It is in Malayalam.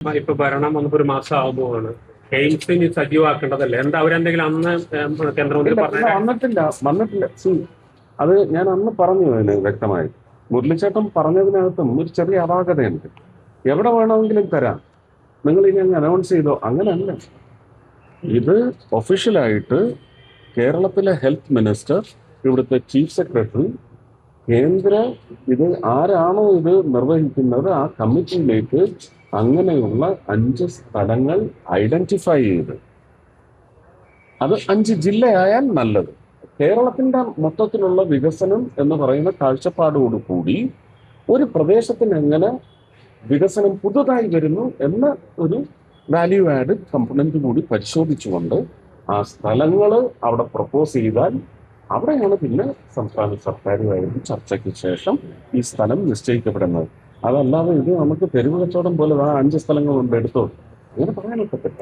ഇപ്പൊ ഭരണം വന്നപ്പോ ഒരു മാസം ആകുമ്പോഴാണ് എയിംസ് ഇനി സജീവമാക്കേണ്ടതല്ലേ? എന്താ അവരെന്തെങ്കിലും അന്ന് കേന്ദ്രമന്ത്രി ഇല്ല പറഞ്ഞ വന്നിട്ടില്ല. അത് ഞാൻ അന്ന് പറഞ്ഞു അതിന് വ്യക്തമായി. മുരളിച്ചേട്ടൻ പറഞ്ഞതിനകത്തും ഒരു ചെറിയ അപാകതയുണ്ട്. എവിടെ വേണമെങ്കിലും തരാം, നിങ്ങൾ ഇനി അങ്ങ് അനൗൺസ് ചെയ്തോ, അങ്ങനെയല്ല. ഇത് ഒഫീഷ്യലായിട്ട് കേരളത്തിലെ ഹെൽത്ത് മിനിസ്റ്റർ, ഇവിടുത്തെ ചീഫ് സെക്രട്ടറി, കേന്ദ്ര ഇത് ആരാണോ ഇത് നിർവഹിക്കുന്നത് ആ കമ്മിറ്റിയിലേക്ക് അങ്ങനെയുള്ള 5 സ്ഥലങ്ങൾ ഐഡന്റിഫൈ ചെയ്ത്, അത് 5 ജില്ലയായാൽ നല്ലത്. കേരളത്തിന്റെ മൊത്തത്തിലുള്ള വികസനം എന്ന് പറയുന്ന കാഴ്ചപ്പാടോടുകൂടി ഒരു പ്രദേശത്തിന് എങ്ങനെ വികസനം പുതുതായി വരുന്നു എന്ന ഒരു വാല്യൂ ആഡ് കമ്പണന്റ് കൂടി പരിശോധിച്ചുകൊണ്ട് ആ സ്ഥലങ്ങൾ അവിടെ പ്രപ്പോസ് ചെയ്താൽ അവിടെയാണ് പിന്നെ സംസ്ഥാന സർക്കാരുമായിട്ട് ചർച്ചയ്ക്ക് ശേഷം ഈ സ്ഥലം നിശ്ചയിക്കപ്പെടുന്നത്. അതല്ലാതെ ഇത് നമുക്ക് തെരുവ് കച്ചവടം പോലെ 5 സ്ഥലങ്ങളുണ്ട് എടുത്തോ, അങ്ങനെ പറയാനൊക്കത്തില്ല.